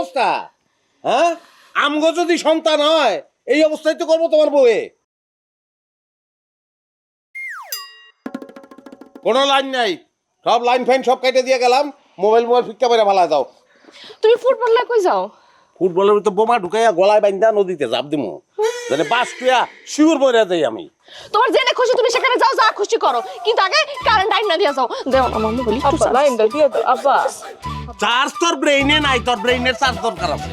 অবস্থা? হ্যাঁ, আমগো যদি সন্তান হয় এই অবস্থায় তো করবো তোমার বউয়ে। কোনো লাইন নাই, সব লাইন ফাইন সব কেটে দিয়ে গেলাম। মোবাইল ফিক্কা করে ফালা দাও। তুমি ফুটবল না কই যাও? ফুটবলের তো বোমা ঢুকাইয়া গলায় বাইন্দা নদীতে জাপ দিমু, মানে বাস টুয়া শিউর মরে যাই আমি। তোমার যেখানে খুশি তুমি সেখানে যাও, যা খুশি করো, কিন্তু আগে কারেন্ট লাইন না দিয়া যাও। দেও আমার মোবাইল একটু লাইনটা দিয়ে দাও আব্বা। চার্জ তোর ব্রেইনে নাই, তোর ব্রেইনের চার্জ দরকার আছে।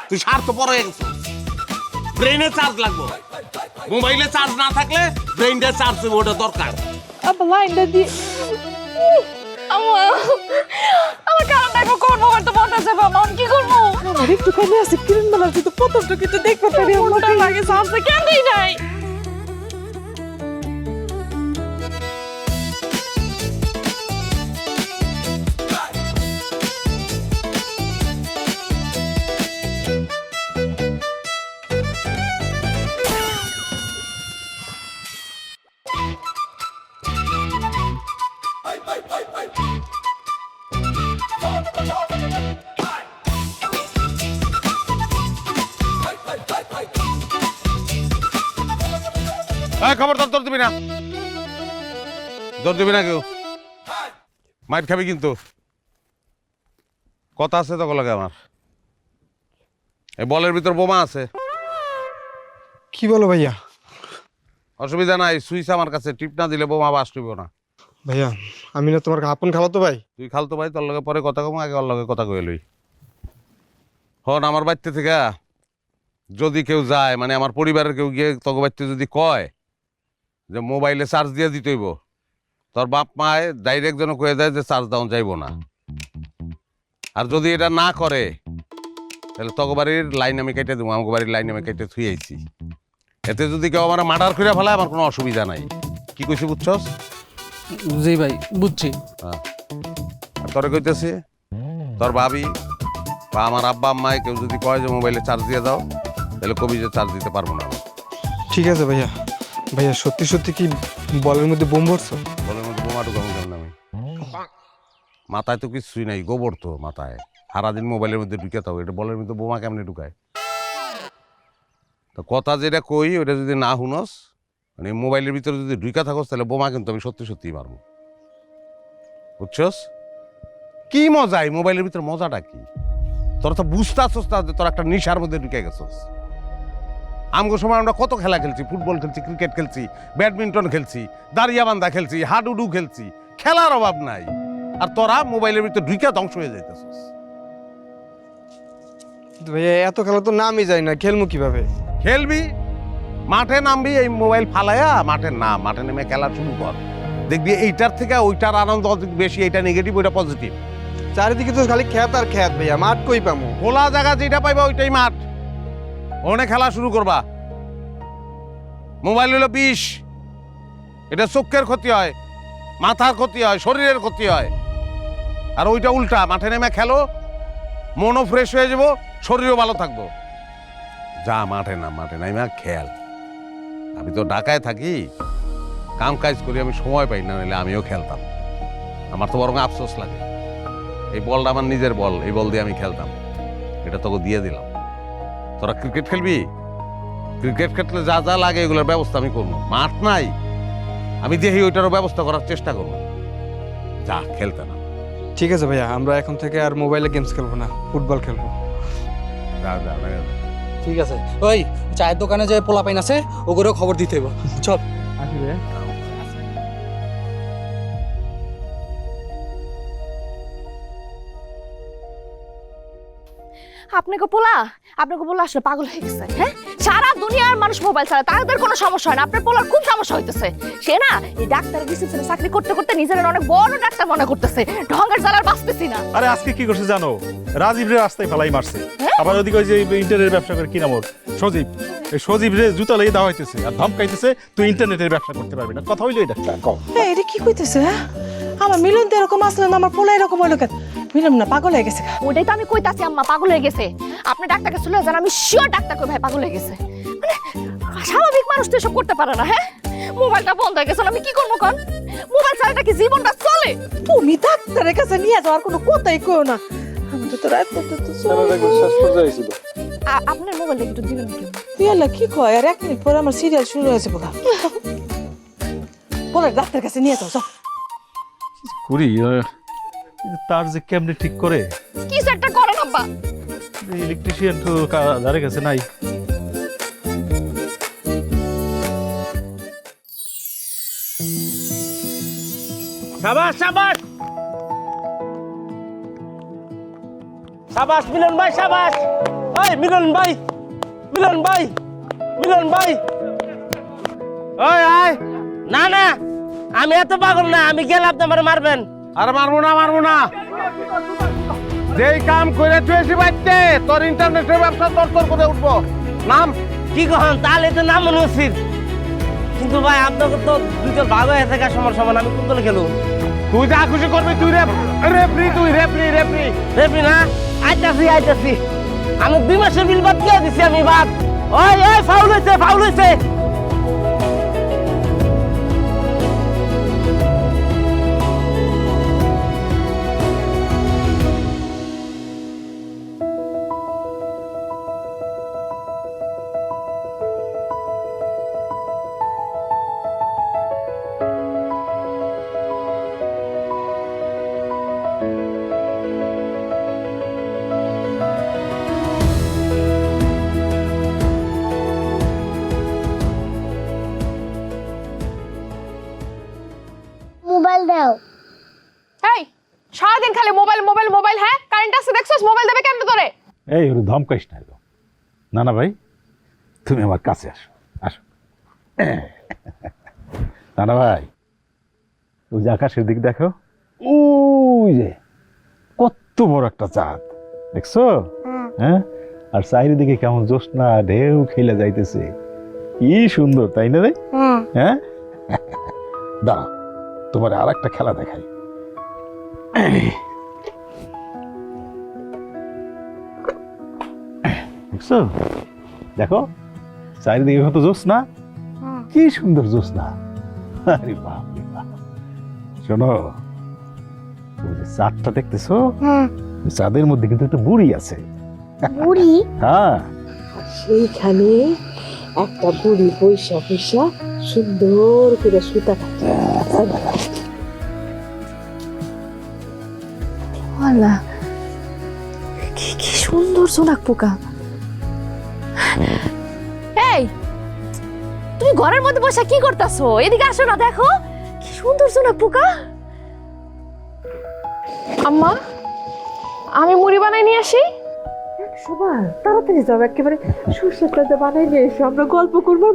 তুই স্বার্থ পর হয়ে গেছিস, ব্রেইনে চার্জ লাগবে। মোবাইলে চার্জ না থাকলে ব্রেইনটা চার্জ হবে, ওটা দরকার। আব্বা লাইনটা দিয়ে আম্মা, আমার কারেন্ট লাইন কোন মোবাইল তো বন্ধ আছে বাবা, কি করব? আমার একটু কানে আছে কিরণ মালার তো প্রথমটা কিন্তু দেখতে পারি, আমার লাগে চার্জ কেন দেই নাই। খবরদার দৌড় দিবি না, দৌড় দিবি না, কেউ মাইর খাবি কিন্তু। কথা আছে তো লাগে আমার। এই বলের ভিতর বোমা আছে। কি বলো ভাইয়া? অসুবিধা নাই, সুইচ আমার কাছে, টিপ না দিলে বোমা বাস টুইব না। ভাইয়া আমি না তোমার আপন খালাতো ভাই। তুই খালতো ভাই, তোর লগে পরে কথা কম, আগে ওর লগে কথা কয়ে লই। হন আমার বাড়িতে থেকে যদি কেউ যায়, মানে আমার পরিবারের কেউ গিয়ে তোকে বাড়িতে যদি কয় যে মোবাইলে চার্জ দিয়ে দিতে হইব, তোর বাপ মায় ডাইরেক্ট যেন কয়ে দেয় যে চার্জ ডাউন যাইব না। আর যদি এটা না করে তাহলে তোকে বাড়ির লাইন আমি কেটে দেবো, আমাকে বাড়ির লাইন আমি কেটে থুই আইছি। এতে যদি কেউ আমার মার্ডার করে ফেলায় আমার কোনো অসুবিধা নাই। কি কইছি বুঝছস? জি ভাই বুঝছি। হ্যাঁ, আর তোরে কইতেছি তোর ভাবি বা আমার আব্বা আম্মায় কেউ যদি কয় যে মোবাইলে চার্জ দিয়ে দাও, তাহলে কবি যে চার্জ দিতে পারবো না। ঠিক আছে ভাইয়া। ভাইয়া সত্যি সত্যি কি বলের মধ্যে বোম ভরছো? বলের মধ্যে বোমা ঢুকাবো কেন আমি? মাথায় তো কিছুই নাই, গোবর তো মাথায়। সারাদিন মোবাইলের মধ্যে ঢুকে থাকো, এটা বলের মধ্যে বোমা কেমনে ঢুকায়? তো কথা যেটা কই ওটা যদি না শুনস, মানে মোবাইলের ভিতরে যদি ঢুকে থাকস, তাহলে বোমা কিন্তু আমি সত্যি সত্যিই মারবো। বুঝছস? কি মজা এই মোবাইলের ভিতরে, মজাটা কি? তোরা তো বুঝতে আসছ না যে তোর একটা নেশার মধ্যে ঢুকে গেছস। আমগো সময় আমরা কত খেলা খেলছি, ফুটবল খেলছি, ক্রিকেট খেলছি, ব্যাডমিন্টন খেলছি, দাঁড়িয়াবান্ধা খেলছি, হাডুডু খেলছি, খেলার অভাব নাই। আর তোরা মোবাইলের ভিতরে ঢুকে ধ্বংস হয়ে যাইতেছস। ভাইয়া এত খেলা তো নামই যায় না, খেলবো কিভাবে? খেলবি, মাঠে নামবি, এই মোবাইল ফালাইয়া মাঠে নাম, মাঠে নেমে খেলা শুরু কর। দেখবি এইটার থেকে ওইটার আনন্দ বেশি, এইটা নেগেটিভ ওইটা পজিটিভ। চারিদিকে তো খালি খেত আর খেত ভাইয়া, মাঠ কই পামু? খোলা জায়গা যেটা পাইবা ওইটাই মাঠ, ওখানে খেলা শুরু করবা। মোবাইল হলো বিষ, এটা চোখের ক্ষতি হয়, মাথার ক্ষতি হয়, শরীরের ক্ষতি হয়। আর ওইটা উল্টা, মাঠে নেমে খেলো, মনও ফ্রেশ হয়ে যাবো, শরীরও ভালো থাকবো। যা মাঠে নামা খেল। আমি তো ঢাকায় থাকি, কাম কাজ করি, আমি সময় পাই না, নাহলে আমিও খেলতাম। আমার তো বরং আফসোস লাগে, এই বলটা আমার নিজের বল, এই বল দিয়ে আমি খেলতাম, এটা তোকে দিয়ে দিলাম। তোরা ক্রিকেট খেলবি, ক্রিকেট খেললে যা যা লাগে এগুলোর ব্যবস্থা আমি করবো। মাঠ নাই, আমি দেখি ওইটারও ব্যবস্থা করার চেষ্টা করবো। যা খেলতে না। ঠিক আছে ভাইয়া, আমরা এখন থেকে আর মোবাইলে গেমস খেলবো না, ফুটবল খেলবো। যা যা যা। ঠিক আছে, ওই চায়ের দোকানে যে পোলা পাইন আছে ওগুলো খবর দিতে হইব। চল আসি ভাইয়া। আপনাকে পোলা আসলে পাগল হয়ে গেছে। হ্যাঁ, সারা দুনিয়ার মানুষ মোবাইল ছাড়া, তাদের কোনো সমস্যা হয় না, আপনার পোলার খুব সমস্যা হইতেছে। সে না এই ডাক্তারের রিসেপশনে চাকরি করতে করতে নিজের অনেক বড় ডাক্তার মনে করতেছে, ঢঙ্গের জ্বালার বাঁচতেছি না। আরে আজকে কি করছে জানো? রাজীব রে রাস্তায় ফেলাই মারছে। আবার ওদিকে ওই যে ইন্টারনেটের ব্যবসা করে, কি নাম ওর, সজীব। এই সজীব রে জুতা লেগে দেওয়া হইতেছে আর ধমকাইতেছে তুই ইন্টারনেটের ব্যবসা করতে পারবি না। কথা হইলো এটা? এটা কি কইতেছে? আমার মিলন তো এরকম আসলে না, আমার পোলা এরকম হইলো কেন? মিলন না পাগল হয়ে গেছে। ওটাই তো আমি কইতাছি আম্মা, পাগল হয়ে গেছে। আপনি ডাক্তারকে চলে যান, আমি শিওর ডাক্তার কই ভাই পাগল হয়ে গেছে। মানে স্বাভাবিক মানুষ তো এসব করতে পারে না। হ্যাঁ, মোবাইলটা বন্ধ হয়ে গেছে, আমি কি করবো কোন? মোবাইল ছাড়া কি জীবনটা চলে? তুমি ডাক্তারের কাছে নিয়ে যাওয়ার কোনো কথাই কইও না। তো রাত তো শেষ পর্যায়ে ছিল। আপনার মোবাইলটা একটু দিবেন কি ইয়াল্লা কি কয় আর 1 মিনিট পরে আমার সিরিয়াল শুরু হয়েছে বোকা পোলার ডাক্তার কাছে নিয়ে যাও যাও করি তার যে কেমনে ঠিক করে কিছু একটা করেন আব্বা। ইলেকট্রিশিয়ান তো ধারে কাছে নাই। সাবাস সাবাস সাবাস মিলন ভাই সাবাস। ওই মিলন ভাই মিলন ভাই মিলন ভাই ওই আয়। না না আমি এত পাগল না, আমি গেলে আপনি আমার মারবেন। আর মারবো না যেই কাম করে তুই এসে বাড়তে তোর ইন্টারনেটের ব্যবসা তোর করে উঠবো। নাম কি কখন তাহলে তো নাম মনে উচিত, কিন্তু ভাই আপনাকে তো দুটো ভাগ হয়ে থাকা সমান সমান, আমি কোন দলে খেলুম? তুই যা খুশি করবি, তুই রেফরি তুই রেফরি রেফরি না, আইতাছি আমি 2 মাসের বিল বাদ দিয়ে দিছি আমি বাদ। ওই ওই ফাউল হয়েছে মোবাইল দাও। এই সারাদিন খালি মোবাইল মোবাইল মোবাইল। হ্যাঁ কারেন্ট আছে দেখছস? মোবাইল দেবে কেন তোরে? এই ওর ধমকাইস না গো। না না ভাই, তুমি আমার কাছে আসো আসো। না না ভাই, ওই যে আকাশের দিক দেখো, ওই যে কত বড় একটা চাঁদ দেখছো? হ্যাঁ, আর চারিদিকে কেমন জ্যোৎস্না ঢেউ খেলে যাইতেছে, কি সুন্দর তাই না রে? হ্যাঁ, দাঁড়া তোমার আর একটা খেলা দেখাই। দেখছো, দেখো চারিদিকে কত জ্যোৎস্না, কি সুন্দর জ্যোৎস্না। আরে বাপ রে বাপ। শোনো, ওই যে চাঁদটা দেখতেছো, ওই চাঁদের মধ্যে কিন্তু একটা বুড়ি আছে। বুড়ি? হ্যাঁ, সেইখানে একটা বুড়ি পয়সা সুন্দর করে সুতা ওয়ালা কি সুন্দর সোনাক পোকা। এই তুমি ঘরের মধ্যে বসে কি করতেছো? এদিকে আসো না, দেখো কি সুন্দর সোনাক পোকা। আম্মা আমি মুড়ি বানাই নিয়ে আসি। সবার তাড়াতাড়ি যাও, একেবারে সর্ষের তেল বানাই নিয়ে এসো, আমরা গল্প করবো।